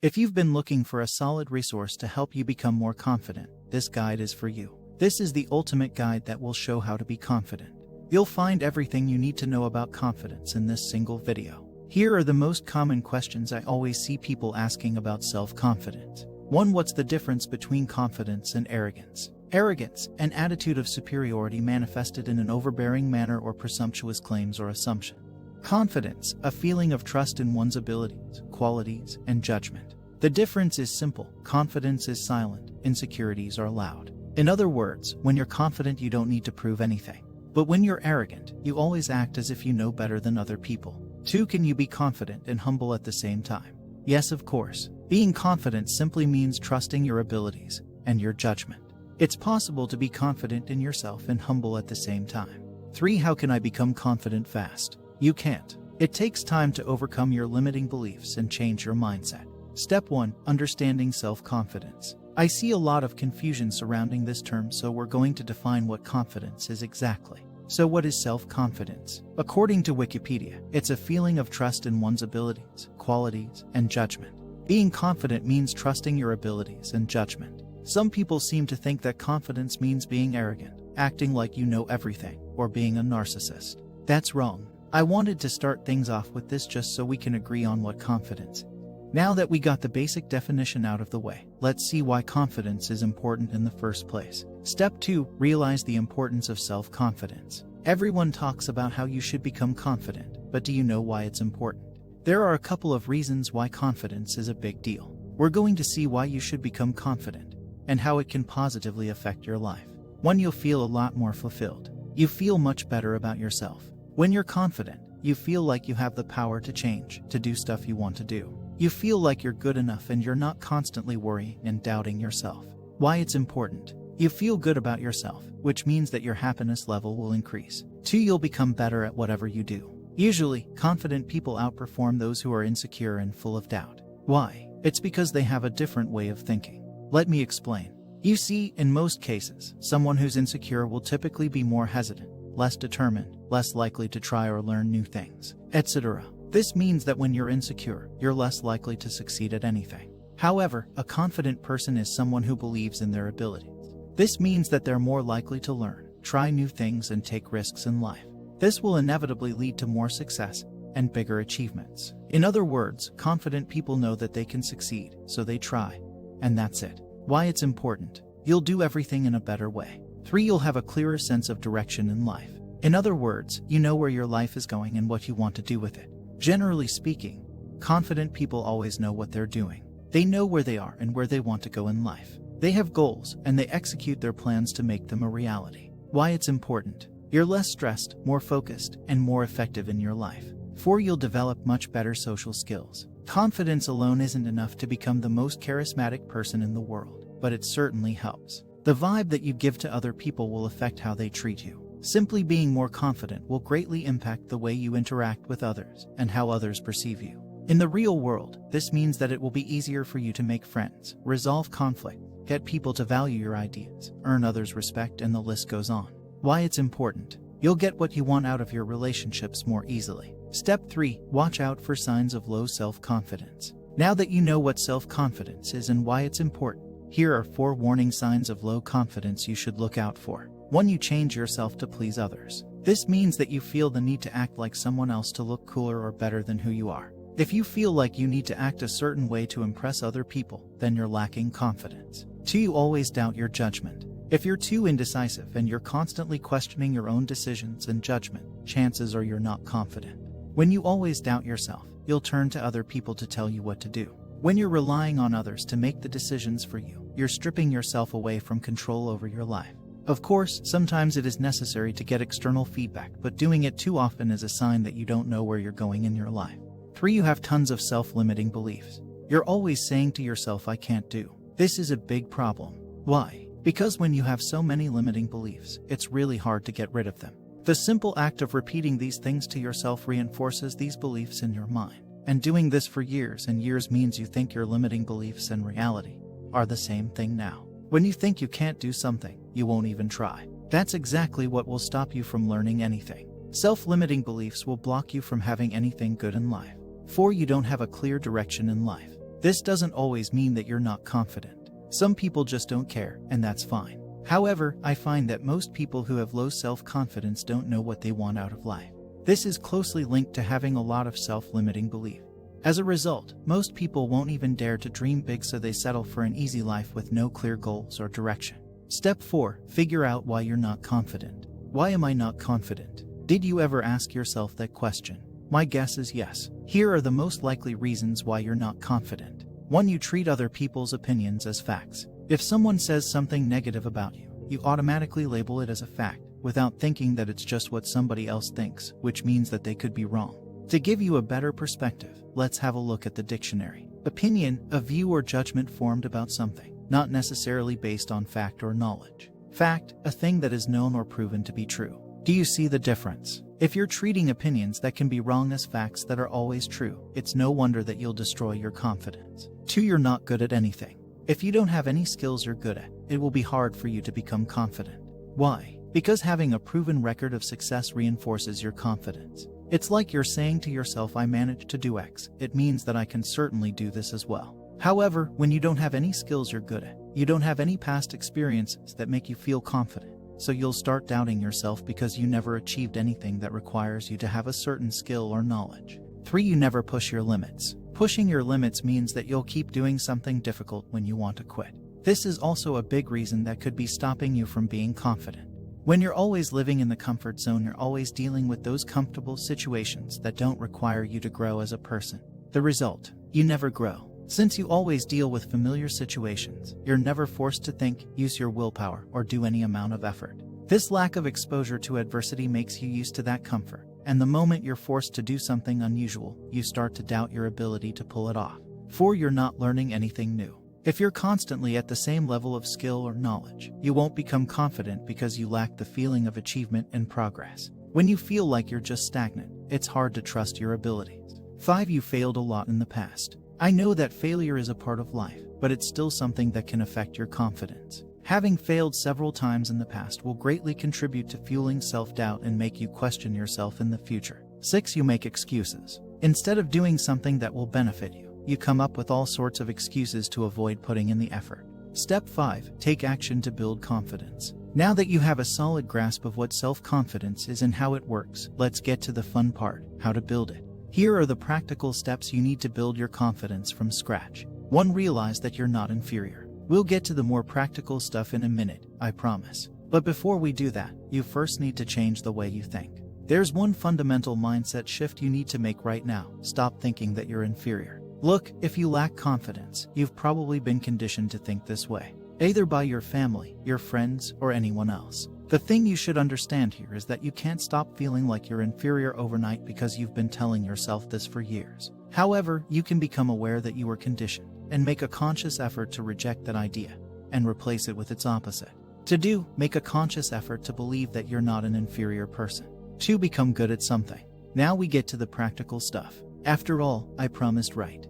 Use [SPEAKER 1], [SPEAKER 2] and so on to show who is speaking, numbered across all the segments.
[SPEAKER 1] If you've been looking for a solid resource to help you become more confident, this guide is for you. This is the ultimate guide that will show how to be confident. You'll find everything you need to know about confidence in this single video. Here are the most common questions I always see people asking about self-confidence. 1. What's the difference between confidence and arrogance? Arrogance, an attitude of superiority manifested in an overbearing manner or presumptuous claims or assumption. Confidence, a feeling of trust in one's abilities, qualities, and judgment. The difference is simple. Confidence is silent, insecurities are loud. In other words, when you're confident, you don't need to prove anything. But when you're arrogant, you always act as if you know better than other people. 2. Can you be confident and humble at the same time? Yes, of course. Being confident simply means trusting your abilities and your judgment. It's possible to be confident in yourself and humble at the same time. 3. How can I become confident fast? You can't. It takes time to overcome your limiting beliefs and change your mindset. Step 1. Understanding self-confidence. I see a lot of confusion surrounding this term, so we're going to define what confidence is exactly. So what is self-confidence? According to Wikipedia, it's a feeling of trust in one's abilities, qualities, and judgment. Being confident means trusting your abilities and judgment. Some people seem to think that confidence means being arrogant, acting like you know everything, or being a narcissist. That's wrong. I wanted to start things off with this just so we can agree on what confidence is. Now that we got the basic definition out of the way, let's see why confidence is important in the first place. Step 2. Realize the importance of self-confidence. Everyone talks about how you should become confident, but do you know why it's important? There are a couple of reasons why confidence is a big deal. We're going to see why you should become confident and how it can positively affect your life. 1. You'll feel a lot more fulfilled. You feel much better about yourself. When you're confident, you feel like you have the power to change, to do stuff you want to do. You feel like you're good enough and you're not constantly worrying and doubting yourself. Why it's important? You feel good about yourself, which means that your happiness level will increase. 2. You'll become better at whatever you do. Usually, confident people outperform those who are insecure and full of doubt. Why? It's because they have a different way of thinking. Let me explain. You see, in most cases, someone who's insecure will typically be more hesitant, less determined, less likely to try or learn new things, etc. This means that when you're insecure, you're less likely to succeed at anything. However, a confident person is someone who believes in their abilities. This means that they're more likely to learn, try new things, and take risks in life. This will inevitably lead to more success and bigger achievements. In other words, confident people know that they can succeed, so they try. And that's it. Why it's important? You'll do everything in a better way. 3. You'll have a clearer sense of direction in life. In other words, you know where your life is going and what you want to do with it. Generally speaking, confident people always know what they're doing. They know where they are and where they want to go in life. They have goals, and they execute their plans to make them a reality. Why it's important? You're less stressed, more focused, and more effective in your life. 4. You'll develop much better social skills. Confidence alone isn't enough to become the most charismatic person in the world, but it certainly helps. The vibe that you give to other people will affect how they treat you. Simply being more confident will greatly impact the way you interact with others and how others perceive you. In the real world, this means that it will be easier for you to make friends, resolve conflict, get people to value your ideas, earn others' respect, and the list goes on. Why it's important? You'll get what you want out of your relationships more easily. Step 3. Watch out for signs of low self-confidence. Now that you know what self-confidence is and why it's important, here are 4 warning signs of low confidence you should look out for. 1. You change yourself to please others. This means that you feel the need to act like someone else to look cooler or better than who you are. If you feel like you need to act a certain way to impress other people, then you're lacking confidence. 2. You always doubt your judgment. If you're too indecisive and you're constantly questioning your own decisions and judgment, chances are you're not confident. When you always doubt yourself, you'll turn to other people to tell you what to do. When you're relying on others to make the decisions for you, you're stripping yourself away from control over your life. Of course, sometimes it is necessary to get external feedback, but doing it too often is a sign that you don't know where you're going in your life. 3. You have tons of self-limiting beliefs. You're always saying to yourself, I can't do. This is a big problem. Why? Because when you have so many limiting beliefs, it's really hard to get rid of them. The simple act of repeating these things to yourself reinforces these beliefs in your mind. And doing this for years and years means you think your limiting beliefs and reality are the same thing now. When you think you can't do something, you won't even try. That's exactly what will stop you from learning anything. Self-limiting beliefs will block you from having anything good in life. 4. You don't have a clear direction in life. This doesn't always mean that you're not confident. Some people just don't care, and that's fine. However, I find that most people who have low self-confidence don't know what they want out of life. This is closely linked to having a lot of self-limiting belief. As a result, most people won't even dare to dream big, so they settle for an easy life with no clear goals or direction. Step 4. Figure out why you're not confident. Why am I not confident? Did you ever ask yourself that question? My guess is yes. Here are the most likely reasons why you're not confident. 1. You treat other people's opinions as facts. If someone says something negative about you, you automatically label it as a fact, without thinking that it's just what somebody else thinks, which means that they could be wrong. To give you a better perspective, let's have a look at the dictionary. Opinion, a view or judgment formed about something, not necessarily based on fact or knowledge. Fact, a thing that is known or proven to be true. Do you see the difference? If you're treating opinions that can be wrong as facts that are always true, it's no wonder that you'll destroy your confidence. 2. You're not good at anything. If you don't have any skills you're good at, it will be hard for you to become confident. Why? Because having a proven record of success reinforces your confidence. It's like you're saying to yourself, I managed to do X, it means that I can certainly do this as well. However, when you don't have any skills you're good at, you don't have any past experiences that make you feel confident, so you'll start doubting yourself because you never achieved anything that requires you to have a certain skill or knowledge. 3. You never push your limits. Pushing your limits means that you'll keep doing something difficult when you want to quit. This is also a big reason that could be stopping you from being confident. When you're always living in the comfort zone, you're always dealing with those comfortable situations that don't require you to grow as a person. The result, you never grow. Since you always deal with familiar situations, you're never forced to think, use your willpower, or do any amount of effort. This lack of exposure to adversity makes you used to that comfort, and the moment you're forced to do something unusual, you start to doubt your ability to pull it off. 4. You're not learning anything new. If you're constantly at the same level of skill or knowledge, you won't become confident because you lack the feeling of achievement and progress. When you feel like you're just stagnant, it's hard to trust your abilities. 5. You failed a lot in the past. I know that failure is a part of life, but it's still something that can affect your confidence. Having failed several times in the past will greatly contribute to fueling self-doubt and make you question yourself in the future. 6. You make excuses. Instead of doing something that will benefit you, you come up with all sorts of excuses to avoid putting in the effort. Step 5. Take action to build confidence. Now that you have a solid grasp of what self-confidence is and how it works, let's get to the fun part, how to build it. Here are the practical steps you need to build your confidence from scratch. 1. Realize that you're not inferior. We'll get to the more practical stuff in a minute, I promise. But before we do that, you first need to change the way you think. There's one fundamental mindset shift you need to make right now. Stop thinking that you're inferior. Look, if you lack confidence, you've probably been conditioned to think this way, either by your family, your friends, or anyone else. The thing you should understand here is that you can't stop feeling like you're inferior overnight because you've been telling yourself this for years. However, you can become aware that you were conditioned and make a conscious effort to reject that idea and replace it with its opposite. To do, make a conscious effort to believe that you're not an inferior person. 2. Become good at something. Now we get to the practical stuff. After all, I promised right.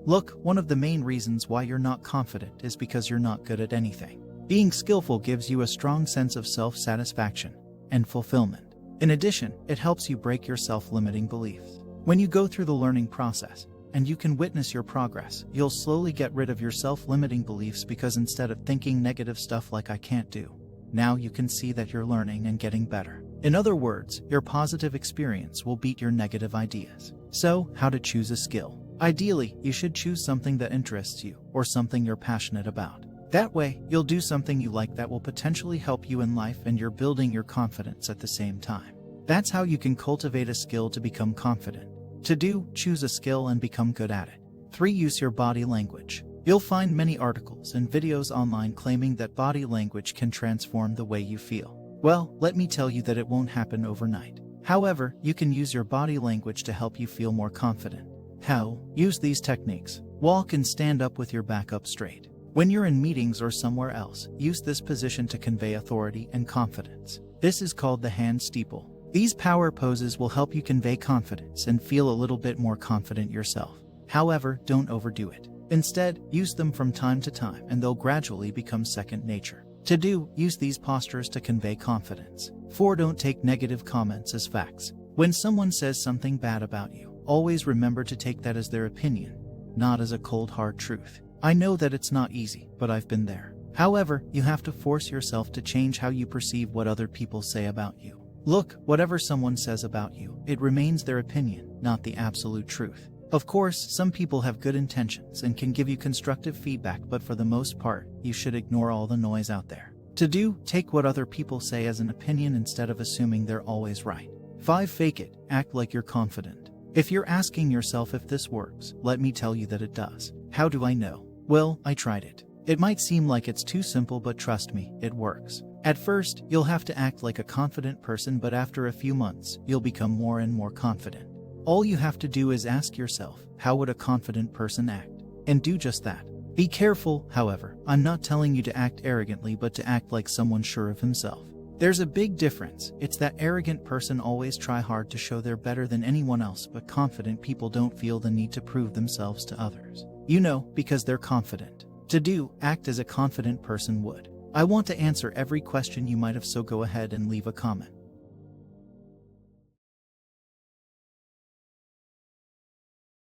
[SPEAKER 1] Look, one of the main reasons why you're not confident is because you're not good at anything. Being skillful gives you a strong sense of self-satisfaction and fulfillment. In addition, it helps you break your self-limiting beliefs. When you go through the learning process, and you can witness your progress, you'll slowly get rid of your self-limiting beliefs because instead of thinking negative stuff like I can't do, now you can see that you're learning and getting better. In other words, your positive experience will beat your negative ideas. So, how to choose a skill? Ideally, you should choose something that interests you or something you're passionate about. That way, you'll do something you like that will potentially help you in life and you're building your confidence at the same time. That's how you can cultivate a skill to become confident. To do, choose a skill and become good at it. 3. Use your body language. You'll find many articles and videos online claiming that body language can transform the way you feel. Well, let me tell you that it won't happen overnight. However, you can use your body language to help you feel more confident. How? Use these techniques. Walk and stand up with your back up straight. When you're in meetings or somewhere else, use this position to convey authority and confidence. This is called the hand steeple. These power poses will help you convey confidence and feel a little bit more confident yourself. However, don't overdo it. Instead, use them from time to time and they'll gradually become second nature. To do, use these postures to convey confidence. 4. Don't take negative comments as facts. When someone says something bad about you, always remember to take that as their opinion not as a cold hard truth. I know that it's not easy, but I've been there. However, you have to force yourself to change how you perceive what other people say about you. Look, whatever someone says about you, it remains their opinion, not the absolute truth. Of course, some people have good intentions and can give you constructive feedback, but for the most part, you should ignore all the noise out there. Take what other people say as an opinion instead of assuming they're always right. 5. Fake it. Act like you're confident. If you're asking yourself if this works, let me tell you that it does. How do I know? Well, I tried it. It might seem like it's too simple, but trust me, it works. At first, you'll have to act like a confident person, but after a few months, you'll become more and more confident. All you have to do is ask yourself, how would a confident person act? And do just that. Be careful, however. I'm not telling you to act arrogantly, but to act like someone sure of himself. There's a big difference. It's that arrogant person always try hard to show they're better than anyone else, but confident people don't feel the need to prove themselves to others. Because they're confident. Act as a confident person would. I want to answer every question you might have, so go ahead and leave a comment.